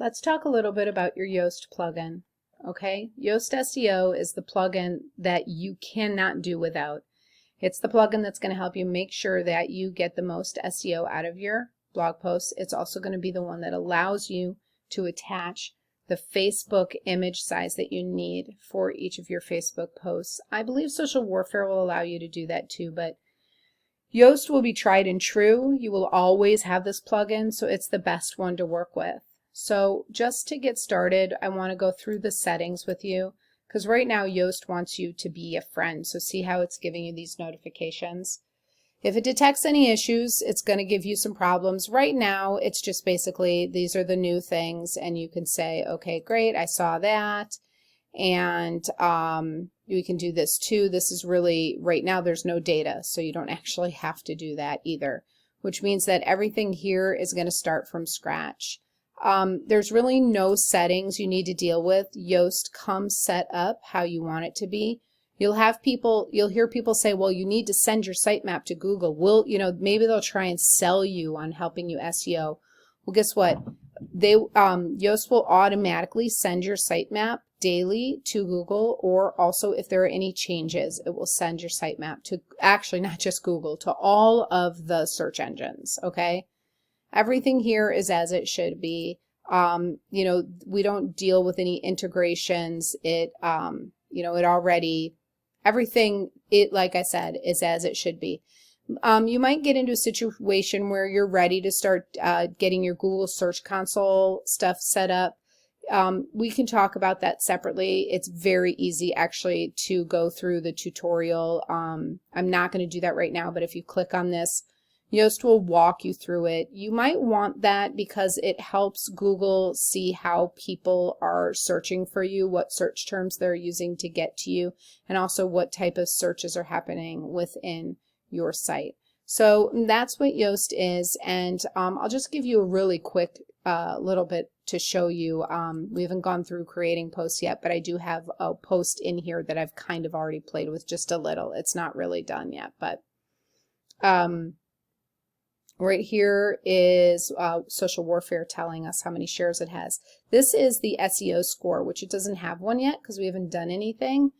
Let's talk a little bit about your Yoast plugin. Okay, Yoast SEO is the plugin that you cannot do without. It's the plugin that's going to help you make sure that you get the most SEO out of your blog posts. It's also going to be the one that allows you to attach the Facebook image size that you need for each of your Facebook posts. I believe Social Warfare will allow you to do that too, but Yoast will be tried and true. You will always have this plugin, so it's the best one to work with. So just to get started, I want to go through the settings with you, because right now Yoast wants you to be a friend. So see how it's giving you these notifications. If it detects any issues, it's going to give you some problems. Right now, it's just basically these are the new things, and you can say, okay, great, I saw that. And we can do this too. This is really, right now there's no data, so you don't actually have to do that either, which means that everything here is going to start from scratch. There's really no settings you need to deal with. Yoast comes set up how you want it to be. You'll hear people say, well, you need to send your sitemap to Google. Maybe they'll try and sell you on helping you SEO. Well, guess what? Yoast will automatically send your sitemap daily to Google, or also if there are any changes, it will send your sitemap to, actually not just Google, to all of the search engines, okay? Everything here is as it should be. We don't deal with any integrations. Everything, like I said, is as it should be. You might get into a situation where you're ready to start getting your Google Search Console stuff set up. We can talk about that separately. It's very easy actually to go through the tutorial. I'm not going to do that right now, but if you click on this, Yoast will walk you through it. You might want that because it helps Google see how people are searching for you, what search terms they're using to get to you, and also what type of searches are happening within your site. So that's what Yoast is, and I'll just give you a really quick little bit to show you. We haven't gone through creating posts yet, but I do have a post in here that I've kind of already played with just a little. It's not really done yet, but right here is Social Warfare telling us how many shares it has. This is the SEO score, which it doesn't have one yet because we haven't done anything.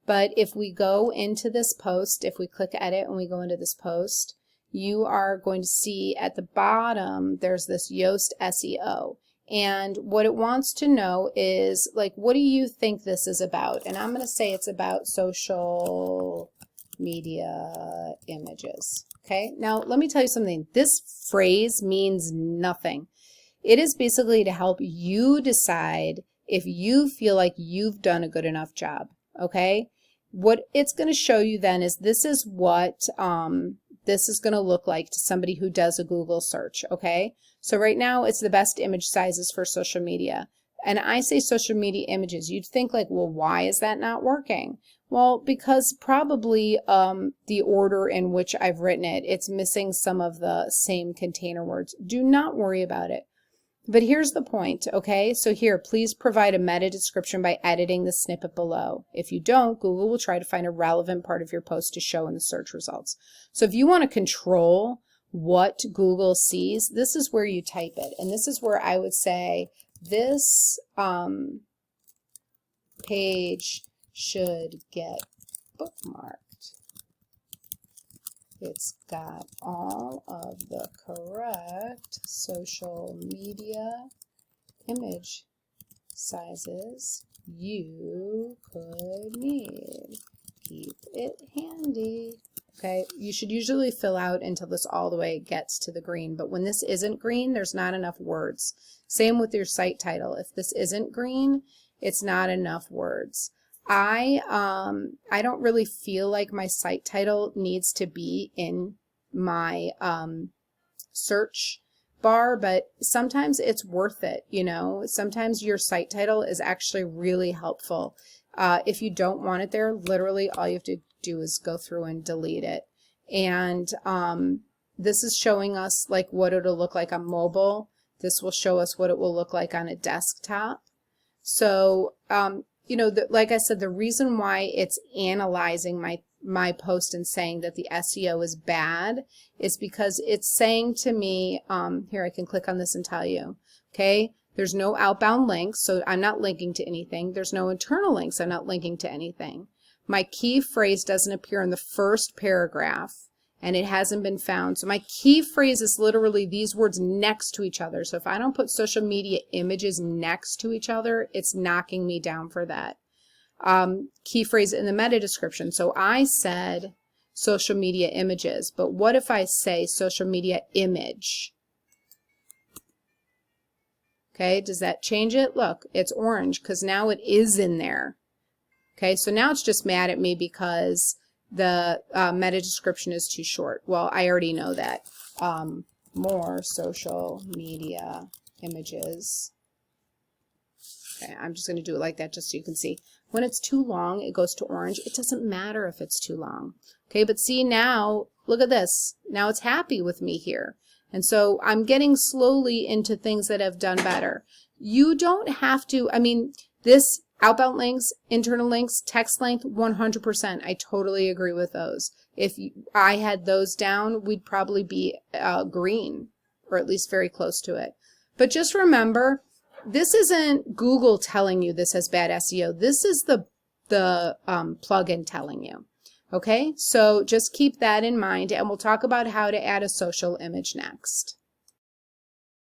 But if we go into this post, if we click edit and we go into this post, you are going to see at the bottom there's this Yoast SEO. And what it wants to know is, like, what do you think this is about? And I'm going to say it's about social media images. Okay, now let me tell you something. This phrase means nothing. It is basically to help you decide if you feel like you've done a good enough job. Okay, what it's going to show you then is this is what this is going to look like to somebody who does a Google search. Okay, so right now it's the best image sizes for social media. And I say social media images. You'd think like, well, why is that not working? Well, because probably the order in which I've written it, it's missing some of the same container words. Do not worry about it. But here's the point, okay? So here, please provide a meta description by editing the snippet below. If you don't, Google will try to find a relevant part of your post to show in the search results. So if you want to control what Google sees, this is where you type it. And this is where I would say, this page should get bookmarked. It's got all of the correct social media image sizes you could need. Keep it handy. Okay, you should usually fill out until this all the way gets to the green, but when this isn't green, there's not enough words. Same with your site title. If this isn't green, it's not enough words. I don't really feel like my site title needs to be in my search bar, but sometimes it's worth it, you know. Sometimes your site title is actually really helpful. If you don't want it there, literally all you have to do is go through and delete it. And this is showing us like what it'll look like on mobile. This will show us what it will look like on a desktop. So like I said, the reason why it's analyzing my post and saying that the SEO is bad is because it's saying to me, here I can click on this and tell you, okay, There's no outbound links, so I'm not linking to anything. There's no internal links, I'm not linking to anything. My key phrase doesn't appear in the first paragraph, and it hasn't been found. So my key phrase is literally these words next to each other. So if I don't put social media images next to each other, it's knocking me down for that. Key phrase in the meta description. So I said social media images, but what if I say social media image? Okay, does that change it? Look, it's orange because now it is in there. Okay, so now it's just mad at me because the meta description is too short. Well, I already know that. More social media images. Okay, I'm just going to do it like that just so you can see. When it's too long, it goes to orange. It doesn't matter if it's too long. Okay, but see now, look at this. Now it's happy with me here. And so I'm getting slowly into things that have done better. You don't have to, I mean, this outbound links, internal links, text length, 100%. I totally agree with those. If I had those down, we'd probably be green, or at least very close to it. But just remember, this isn't Google telling you this has bad SEO. This is the plugin telling you. Okay, so just keep that in mind, and we'll talk about how to add a social image next.